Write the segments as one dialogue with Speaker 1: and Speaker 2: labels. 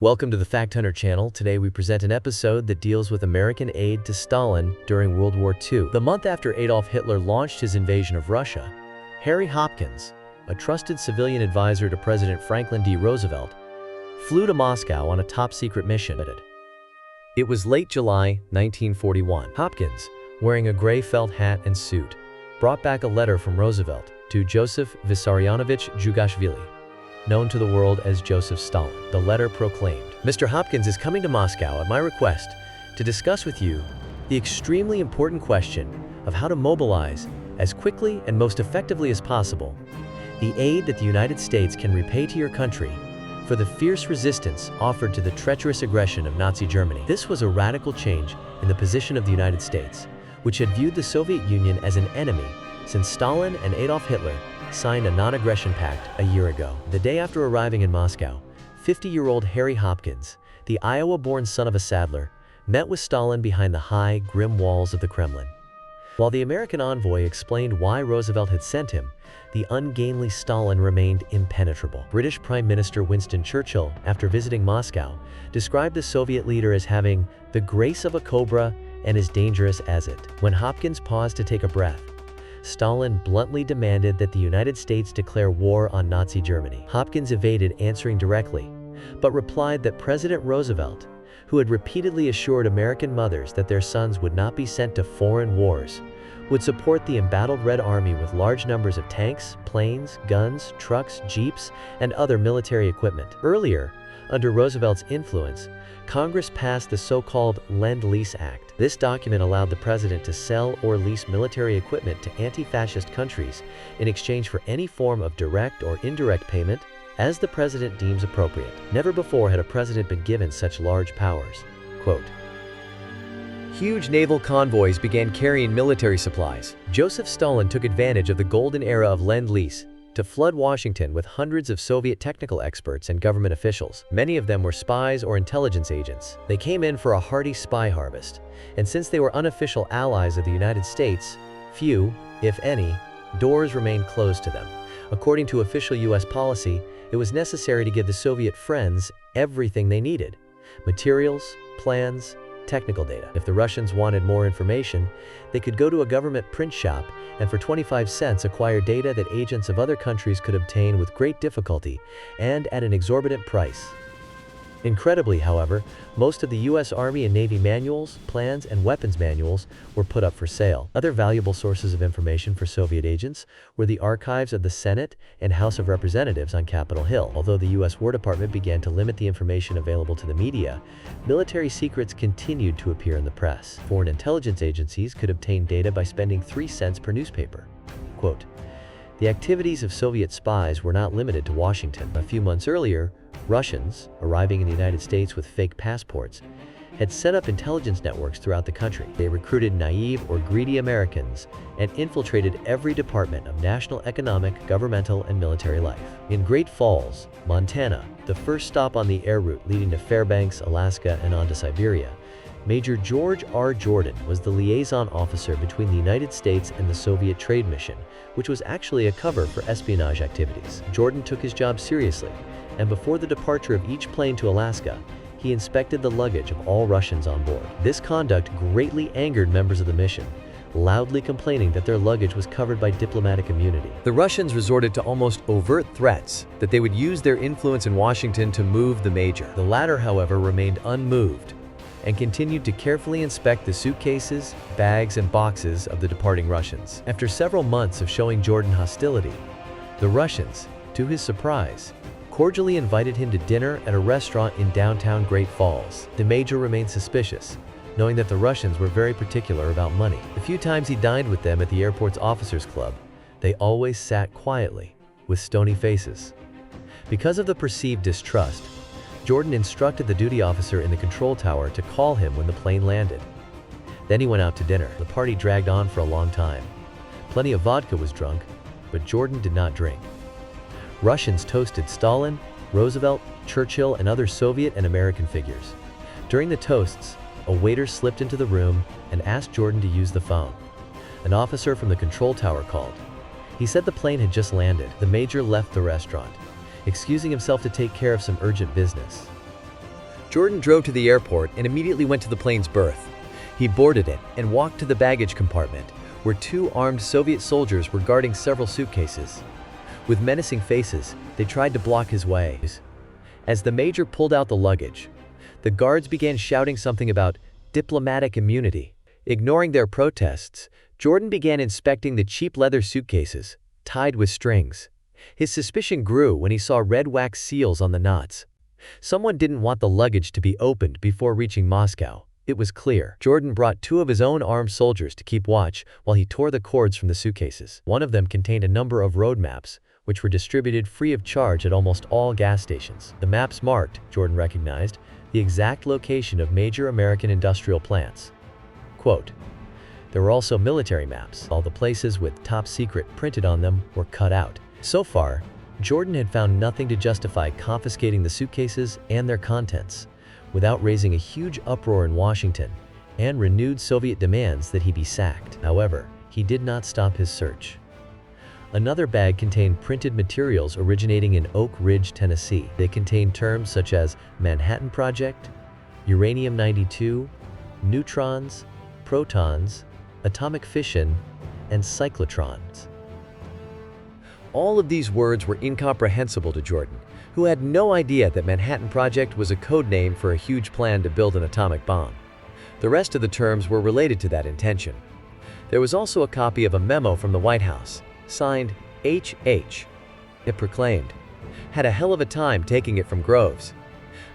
Speaker 1: Welcome to the Fact Hunter channel. Today we present an episode that deals with American aid to Stalin during World War II. The month after Adolf Hitler launched his invasion of Russia, Harry Hopkins, a trusted civilian advisor to President Franklin D. Roosevelt, flew to Moscow on a top-secret mission. It was late July 1941. Hopkins, wearing a gray felt hat and suit, brought back a letter from Roosevelt to Joseph Vissarionovich Jugashvili, known to the world as Joseph Stalin. The letter proclaimed, "Mr. Hopkins is coming to Moscow at my request to discuss with you the extremely important question of how to mobilize as quickly and most effectively as possible the aid that the United States can repay to your country for the fierce resistance offered to the treacherous aggression of Nazi Germany." This was a radical change in the position of the United States, which had viewed the Soviet Union as an enemy since Stalin and Adolf Hitler signed a non-aggression pact a year ago. The day after arriving in Moscow, 50-year-old Harry Hopkins, the Iowa-born son of a saddler, met with Stalin behind the high, grim walls of the Kremlin. While the American envoy explained why Roosevelt had sent him, the ungainly Stalin remained impenetrable. British Prime Minister Winston Churchill, after visiting Moscow, described the Soviet leader as having the grace of a cobra and as dangerous as it. When Hopkins paused to take a breath, Stalin bluntly demanded that the United States declare war on Nazi Germany. Hopkins evaded answering directly, but replied that President Roosevelt, who had repeatedly assured American mothers that their sons would not be sent to foreign wars, would support the embattled Red Army with large numbers of tanks, planes, guns, trucks, jeeps, and other military equipment. Earlier, under Roosevelt's influence, Congress passed the so-called Lend-Lease Act. This document allowed the president to sell or lease military equipment to anti-fascist countries in exchange for any form of direct or indirect payment, as the president deems appropriate. Never before had a president been given such large powers. Quote, "Huge naval convoys began carrying military supplies. Joseph Stalin took advantage of the golden era of Lend-Lease to flood Washington with hundreds of Soviet technical experts and government officials. Many of them were spies or intelligence agents. They came in for a hearty spy harvest, and since they were unofficial allies of the United States, few, if any, doors remained closed to them. According to official U.S. policy, it was necessary to give the Soviet friends everything they needed: materials, plans, technical data. If the Russians wanted more information, they could go to a government print shop and for 25 cents acquire data that agents of other countries could obtain with great difficulty and at an exorbitant price. Incredibly, however, most of the U.S. Army and Navy manuals, plans, and weapons manuals were put up for sale. Other valuable sources of information for Soviet agents were the archives of the Senate and House of Representatives on Capitol Hill. Although the U.S. War Department began to limit the information available to the media, military secrets continued to appear in the press. Foreign intelligence agencies could obtain data by spending 3 cents per newspaper. Quote, "The activities of Soviet spies were not limited to Washington. A few months earlier, Russians, arriving in the United States with fake passports, had set up intelligence networks throughout the country. They recruited naive or greedy Americans and infiltrated every department of national economic, governmental, and military life. In Great Falls, Montana, the first stop on the air route leading to Fairbanks, Alaska, and on to Siberia, Major George R. Jordan was the liaison officer between the United States and the Soviet trade mission, which was actually a cover for espionage activities. Jordan took his job seriously, and before the departure of each plane to Alaska, he inspected the luggage of all Russians on board. This conduct greatly angered members of the mission, loudly complaining that their luggage was covered by diplomatic immunity. The Russians resorted to almost overt threats that they would use their influence in Washington to move the major. The latter, however, remained unmoved and continued to carefully inspect the suitcases, bags, and boxes of the departing Russians. After several months of showing Jordan hostility, the Russians, to his surprise, cordially invited him to dinner at a restaurant in downtown Great Falls. The major remained suspicious, knowing that the Russians were very particular about money. The few times he dined with them at the airport's officers' club, they always sat quietly, with stony faces. Because of the perceived distrust, Jordan instructed the duty officer in the control tower to call him when the plane landed. Then he went out to dinner. The party dragged on for a long time. Plenty of vodka was drunk, but Jordan did not drink. Russians toasted Stalin, Roosevelt, Churchill, and other Soviet and American figures. During the toasts, a waiter slipped into the room and asked Jordan to use the phone. An officer from the control tower called. He said the plane had just landed. The major left the restaurant, excusing himself to take care of some urgent business. Jordan drove to the airport and immediately went to the plane's berth. He boarded it and walked to the baggage compartment, where two armed Soviet soldiers were guarding several suitcases. With menacing faces, they tried to block his way. As the major pulled out the luggage, the guards began shouting something about diplomatic immunity. Ignoring their protests, Jordan began inspecting the cheap leather suitcases, tied with strings. His suspicion grew when he saw red wax seals on the knots. Someone didn't want the luggage to be opened before reaching Moscow. It was clear. Jordan brought two of his own armed soldiers to keep watch while he tore the cords from the suitcases. One of them contained a number of road maps, which were distributed free of charge at almost all gas stations. The maps marked, Jordan recognized, the exact location of major American industrial plants. Quote, there were also military maps. All the places with top secret printed on them were cut out. So far, Jordan had found nothing to justify confiscating the suitcases and their contents, without raising a huge uproar in Washington and renewed Soviet demands that he be sacked. However, he did not stop his search. Another bag contained printed materials originating in Oak Ridge, Tennessee. They contained terms such as Manhattan Project, uranium-92, neutrons, protons, atomic fission, and cyclotrons. All of these words were incomprehensible to Jordan, who had no idea that Manhattan Project was a code name for a huge plan to build an atomic bomb. The rest of the terms were related to that intention. There was also a copy of a memo from the White House, signed H.H. It proclaimed, "Had a hell of a time taking it from Groves."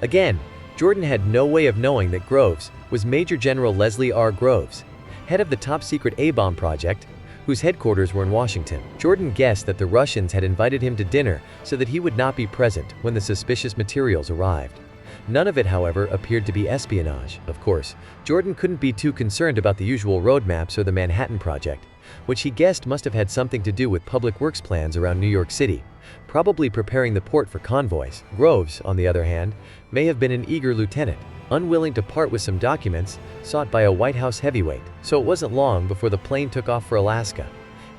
Speaker 1: Again, Jordan had no way of knowing that Groves was Major General Leslie R. Groves, head of the top-secret A-bomb project, whose headquarters were in Washington. Jordan guessed that the Russians had invited him to dinner so that he would not be present when the suspicious materials arrived. None of it, however, appeared to be espionage. Of course, Jordan couldn't be too concerned about the usual road maps or the Manhattan Project, which he guessed must have had something to do with public works plans around New York City, probably preparing the port for convoys. Groves, on the other hand, may have been an eager lieutenant, unwilling to part with some documents sought by a White House heavyweight. So it wasn't long before the plane took off for Alaska,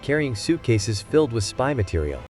Speaker 1: carrying suitcases filled with spy material.